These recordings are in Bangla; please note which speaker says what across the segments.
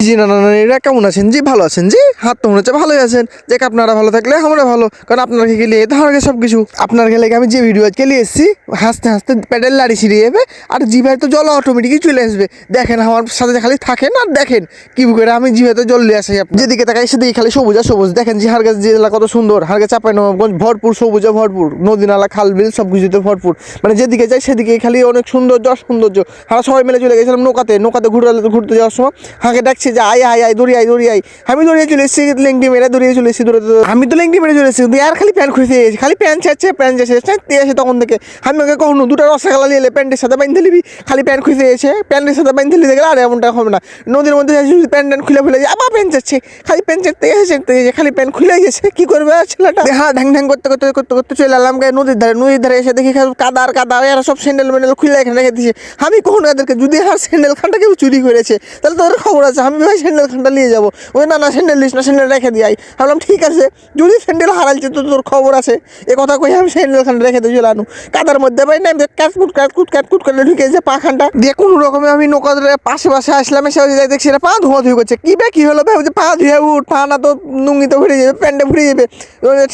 Speaker 1: জি না না না, এরা কেমন আছেন? জি ভালো আছেন। জি হাত তো মনে হচ্ছে ভালোই আছেন। দেখ আপনারা ভালো থাকলে আমরা ভালো, কারণ আপনার গেলে ধরনের সব কিছু আপনার গেলে আমি যে ভিডিও আজকে নিয়ে এসেছি, হাসতে হাসতে প্যাডেল লাড়ি ছিঁড়িয়ে যাবে আর জিভায় তো জল অটোমেটিকই চলে আসবে। দেখেন আমার সাথে খালি থাকেন আর দেখেন কি করে আমি জিভায় তো জল নিয়ে আসি। যেদিকে তাকাই সেদিকে খালি সবুজ আর সবুজ। দেখেন যে হারগাছ জেলা কত সুন্দর, হারগাছ চাঁপাইনবাবগঞ্জ ভরপুর সবুজে ভরপুর, নদী নালা খাল বিল সব কিছুতে ভরপুর। মানে যেদিকে যাই সেদিকে খালি অনেক সৌন্দর্য সৌন্দর্য। আমরা সবাই মিলে চলে গেছিলাম নৌকাতে ঘুরতে যাওয়ার সময় হাঁকে ডাকছে যে আয় আয় আয় দড়ি আয়। আমি দড়িয়ে চলে এসেছি, লেংটি মেরে দড়িয়ে চলে এসেছি দৌড়ে। আমি তো লেংটি মেরে চলে এসেছি, আর খালি প্যান্ট খুঁজতে এসেছি, খালি প্যান্ট ছাড়ছে এসে তখন থেকে আমি ওকে কখনো দুটো রসগোল্লা নিয়ে প্যান্টের সাথে বাঁধতে নিবি, খালি প্যান্ট খুঁজে এসে প্যান্টের সাথে বাঁধতে নিতে গেলে আর এমনটা হবে না। নদীর মধ্যে প্যান্ট খুলে ফেলে যায়, আবার প্যান্ট যাচ্ছে, খালি প্যান্ট চারতে এসে খালি প্যান্ট খুলে গেছে। কি করবে ছেলেটা? হ্যাঁ ঢ্যাং ঢ্যাং করতে করতে করতে করতে চলে এলাম নদীর ধারে এসে দেখি কাদা এরা সব স্যান্ডেল ম্যান্ডেল খুলে এখানে রেখে দিয়েছে। আমি কখনো এদেরকে যদি আর স্যান্ডেল খানটা কেউ চুরি করেছে তাহলে তোর খবর আছে, আমি ভাই স্যান্ডেল খানটা নিয়ে যাবো। ওই না স্যান্ডেল দিস না, স্যান্ডেল রেখে দিই। ভাবলাম ঠিক আছে, যদি স্যান্ডেল হারাইছে তো তোর খবর আছে। এ কথা কই আমি স্যান্ডেল খানটা রেখে দিয়ে চলে আনু কাদার মধ্যে ভাই না ক্যাটকুট করে ঢুকেছে পা খানটা দিয়ে। কোনো রকমে আমি নৌকার পাশে আসলাম, এসে দেখছি এটা পা ধোয়া হচ্ছে। কি হলো ভাই? পা ধুয়ে উঠ, পা না তো নুঙ্গিতে ভরে যাবে, প্যান্টে ভরে যাবে।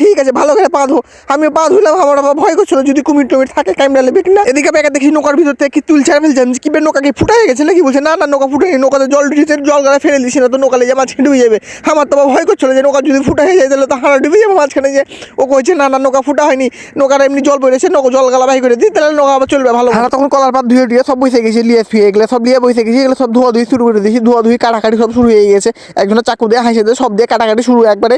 Speaker 1: ঠিক আছে ভালো করে পা ধো। আমি পা ধুলাম, আমার আবার ভয় করছিল যদি কুমির টুমির থাকে ক্যামেরা নেবে কিনা। এদিকে ব্যাগে দেখি নৌকার ভিতর থেকে কি তুলছে আর ফেলছে। কি নৌকাকে ফুটা হয়ে গেছে নাকি? বলছে না নৌকা ফুটে নৌকাতে জল ঢুকেছে, জল গাড়া ফেলে দিছি না তো নৌকা লেগে মাঝখানে ডুবে যাবে। আমার তো ভয় করছিল যে নৌকা যদি ফুটা হয়ে যায় তাহলে তো হারা ডুবে যাবে মাঝখানে। যে ও কইছে না নৌকা ফুটা হয়নি, নৌকার এমনি জল বেড়েছে, জল গালা বাহি করে দিই তাহলে নৌকা আবার চলবে ভালো। হারা তখন কলার পাত ধুয়ে সব বসে গেছি, এগুলো সব বসে গেছি। এগুলো সব ধোয়া শুরু করে দিয়েছি, কাটাকাটি সব শুরু হয়ে গেছে। একজনের চাকু দিয়ে হাসে দিয়ে সব দিয়ে কাটাকাটি শুরু, একবারে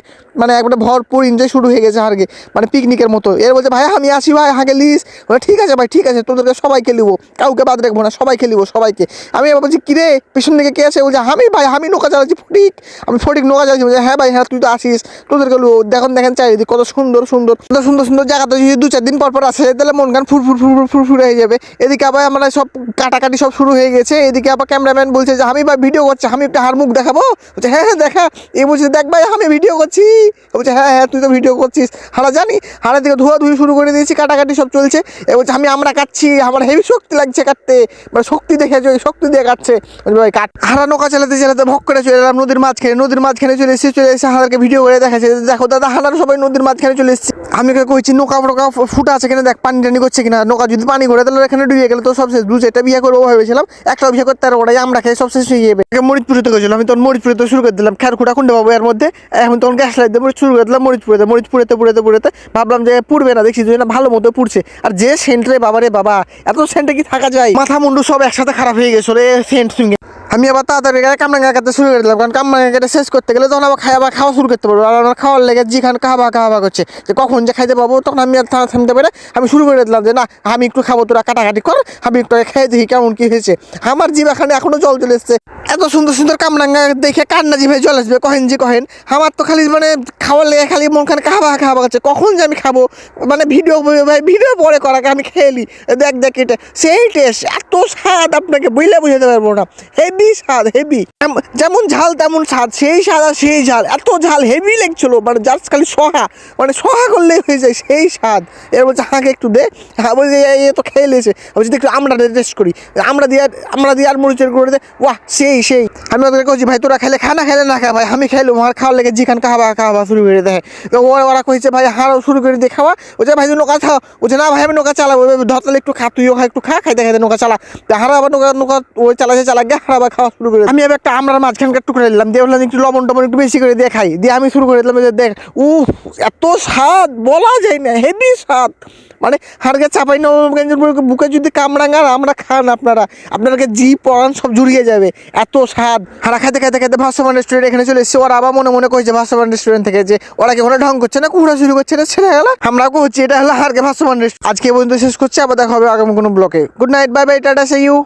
Speaker 1: ভরপুর এনজয় শুরু হয়ে গেছে হারগে, মানে পিকনিকের মতো। এর বলছে ভাই আমি আসি ভাই হাঁকে লিস। ঠিক আছে ভাই ঠিক আছে, তোদেরকে সবাইকে লিবো, কাউকে বাদ রাখবো না, সবাইকে লিবো সবাইকে। আমি এবার বলছি কিরে পিছন দিকে কে আছে? বলছে আমি নৌকা চালাচ্ছি ফটিক নৌকা চালাচ্ছি। বলছে হ্যাঁ ভাই হ্যাঁ তুই তো আসিস, তোদেরকে লিবো। দেখেন চারিদিক কত সুন্দর জায়গাতে যদি 2-4 দিন পর আসে তাহলে মন গান ফুরফুর হয়ে যাবে। এদিকে আবার আমরা সব কাটাকাটি সব শুরু হয়ে গেছে। এদিকে আবার ক্যামেরাম্যান বলছে যে আমি ভাই ভিডিও করছি, আমি একটা হার মুখ দেখাবো। বলছে হ্যাঁ দেখা। এ বলছে দেখ ভাই আমি ভিডিও করছি। বলছে হ্যাঁ তুই তো ভিডিও করছিস। জানি হাড়ের দিকে ধোয়া শুরু করে দিয়েছি, কাটাকাটি সব চলছে। এ বলছে আমরা কাটছি, আমার হেভি শক্তি লাগছে কাটতে, মানে শক্তি দেখেছে, ওই শক্তি দিয়ে কাটছে ভাই কাট। নৌকা চালাতে ভক করে চলে এলাম নদীর মাঝখানে চলে এসেছি হাড়ারকে ভিডিও করে দেখাচ্ছে, দেখো দাদা হাড়ার সবাই নদীর মাঝখানে চলে এসেছি। আমি কইছি নৌকা ফুটা আছে কিনা দেখ, পানি টানি করছে কিনা। নৌকা যদি পানি করে তাহলে এখানে ডুবে গেলে তো সব শেষ। 2-4টা বিয়ে করে ভেবেছিলাম, একটা বিয়ে করতে আর ওটাই আমরা খেয়ে সব শেষ হয়ে যাবে। মরিচপুরিতে গেছিলাম, আমি তখন মরিচপুরিতে শুরু করে দিলাম খেরখুটা খুঁড়ে পাবো এর মধ্যে। এখন তখন গ্যাস লাইট দিয়ে শুরু করে দিলাম মরিচপুরেতে ভাবলাম যে পুড়বে না, দেখছি না ভালো মতো পুড়ছে। আর যে সেন্টরে বাবা এত সেন্টে কি থাকা যায়? মাথা মুন্ডু সব একসাথে খারাপ হয়ে গেছে রে সেন্ট শুনে। আমি আবার তাড়াতাড়ি কামরাঙ্গা কাটতে শুরু করে দিলাম, কারণ কামরাঙ্গা কেটে শেষ করতে গেলে তখন আবার খাওয়া শুরু করতে পারবো। আর আমার খাওয়ার লেগে যেখান কাহাবা করছে যে কখন যে খাইতে পাবো, তখন আমি আর থামতে পারে আমি শুরু করে দিলাম যে না আমি একটু খাবো, তোরা কাটাকাটি কর, আমি একটু খেয়ে দেখি কেমন কি হয়েছে। আমার জিভাখানে এখনো জল চলে এসছে। এত সুন্দর কামরাঙ্গা দেখে কান্না জিভে জল আসবে কহেন। আমার তো খালি মানে খাওয়ার লেগে খালি মনখানে কাহাবা করছে, কখন যে আমি খাবো। মানে ভিডিও পরে করাকে আমি খেলি, দেখ এটা সেই টেস্ট, এত স্বাদ আপনাকে বুঝাতে পারবো না। হেভি স্বাদ, হেভি, যেমন ঝাল তেমন স্বাদ, সেই স্বাদ আর সেই ঝাল, এত ঝাল হেভি লাগছিল। মানে জাস্ট খালি সোহা করলেই হয়ে যায় সেই স্বাদ। এর বলছে হাঁকে একটু দে, হ্যাঁ বলছে এ তো খেয়ে লেছে। বলছি একটু আমরা টেস্ট করি, আমরা দিয়ে আর মরিচের করে দে, ওয়াহ সেই। আমি ওদেরকে কইছি ভাই তোরা খেলে খা, না খেলে না খা ভাই। আমি খাইলাম, আমার খাওয়ার লেগে যেখান কাহাবা শুরু করে দেয়। তো ওরা কইছে ভাই হারাও শুরু করে দিয়ে খাওয়া। বলছে ভাই তুই নৌকা খাও। বলছে না ভাই আমি নৌকা চালাবো, ধরতালে একটু খা, তুইও একটু খাইতে নৌকা চালা। হারা আবার নৌকা ওই চালাকে হারা আবার খাওয়া শুরু করে। আমি আবার একটা আমরার মাঝখানকার টুকরে দিলাম, দিয়ে বললাম একটু লবণ টবণ একটু বেশি করে দিয়ে খাই। দিয়ে আমি শুরু করে দিলাম যে দেখ এত স্বাদ বলা যায় না, হেভি স্বাদ। মানে হাড়কে চাঁপাইনবাবগঞ্জের বুকে যদি কামরাঙ্গার আমরা খান আপনাদেরকে জি পরান সব জুড়িয়ে যাবে, এত স্বাদ। হারা খাইতে ভাসমান রেস্টুরেন্ট এখানে চলে এসেছে। ওরা আবার মনে কইছে ভাসমান রেস্টুরেন্ট থেকে যে ওরা কি ওরা ঢং করছে না, কুড়া শুরু করছে না, ছেড়ে গেল। আমরাও হচ্ছে এটা হলো হাড়কে ভাসমান রেস্টুরেন্ট। আজকে পর্যন্ত শেষ করছি, আবার দেখা হবে আগামী কোনো ব্লকে। গুড নাইট, বাই বাই, টাটা, সি ইউ।